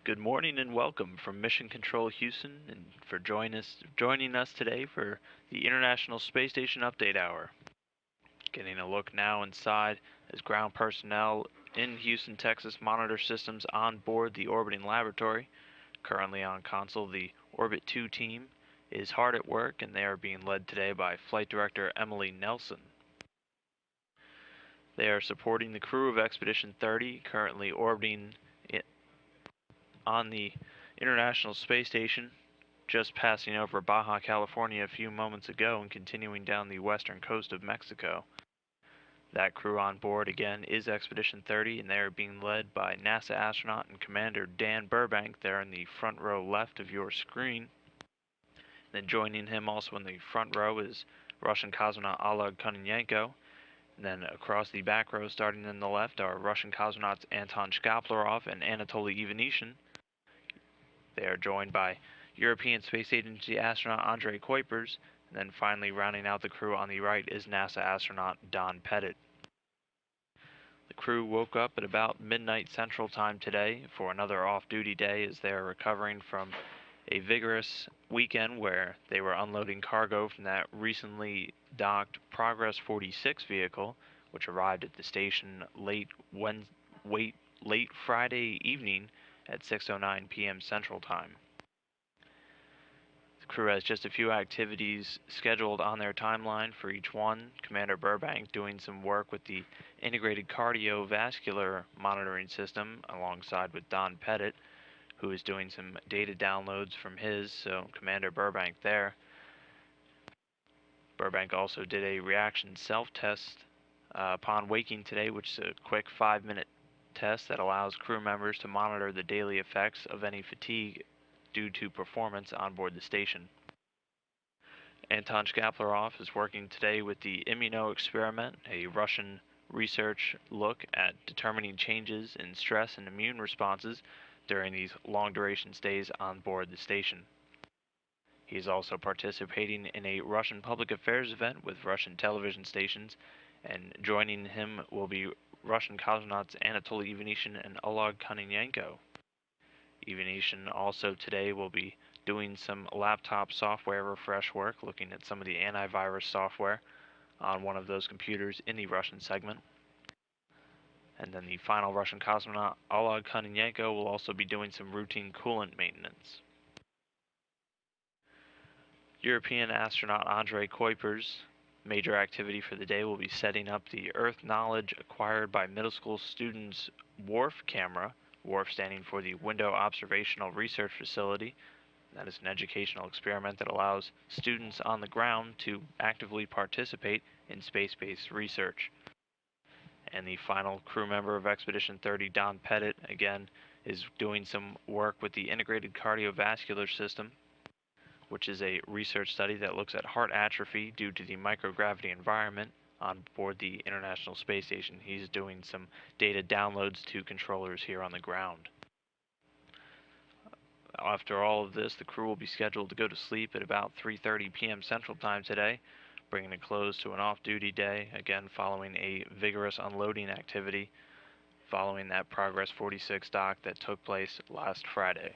Good morning and welcome from Mission Control Houston and for joining us today for the International Space Station Update Hour. Getting a look now inside as ground personnel in Houston, Texas monitor systems on board the orbiting laboratory. Currently on console, the Orbit 2 team is hard at work and they are being led today by Flight Director Emily Nelson. They are supporting the crew of Expedition 30, currently orbiting on the International Space Station, just passing over Baja California a few moments ago and continuing down the western coast of Mexico. That crew on board again is Expedition 30, and they are being led by NASA astronaut and Commander Dan Burbank there in the front row left of your screen. Then joining him also in the front row is Russian cosmonaut Oleg Kononenko. And then across the back row, starting in the left, are Russian cosmonauts Anton Shkaplerov and Anatoly Ivanishyn. They are joined by European Space Agency astronaut Andrei Kuipers, and then finally rounding out the crew on the right is NASA astronaut Don Pettit. The crew woke up at about midnight Central Time today for another off-duty day as they are recovering from a vigorous weekend where they were unloading cargo from that recently docked Progress 46 vehicle, which arrived at the station late Friday evening at 6:09 p.m. Central Time. The crew has just a few activities scheduled on their timeline for each one. Commander Burbank doing some work with the integrated cardiovascular monitoring system alongside with Don Pettit, who is doing some data downloads from his, so Commander Burbank there. Burbank also did a reaction self-test upon waking today, which is a quick 5-minute test that allows crew members to monitor the daily effects of any fatigue due to performance on board the station. Anton Shkaplerov is working today with the Immuno Experiment, a Russian research look at determining changes in stress and immune responses during these long-duration stays on board the station. He is also participating in a Russian public affairs event with Russian television stations, and joining him will be Russian cosmonauts Anatoly Ivanishyn and Oleg Kononenko. Ivanishyn also today will be doing some laptop software refresh work, looking at some of the antivirus software on one of those computers in the Russian segment. And then the final Russian cosmonaut Oleg Kononenko will also be doing some routine coolant maintenance. European astronaut Andrei Kuipers' major activity for the day will be setting up the Earth knowledge acquired by middle school students' WARF camera, WARF standing for the Window Observational Research Facility. That is an educational experiment that allows students on the ground to actively participate in space-based research. And the final crew member of Expedition 30, Don Pettit, again, is doing some work with the integrated cardiovascular system, which is a research study that looks at heart atrophy due to the microgravity environment on board the International Space Station. He's doing some data downloads to controllers here on the ground. After all of this, the crew will be scheduled to go to sleep at about 3:30 p.m. Central Time today, bringing a close to an off-duty day, again following a vigorous unloading activity following that Progress 46 dock that took place last Friday.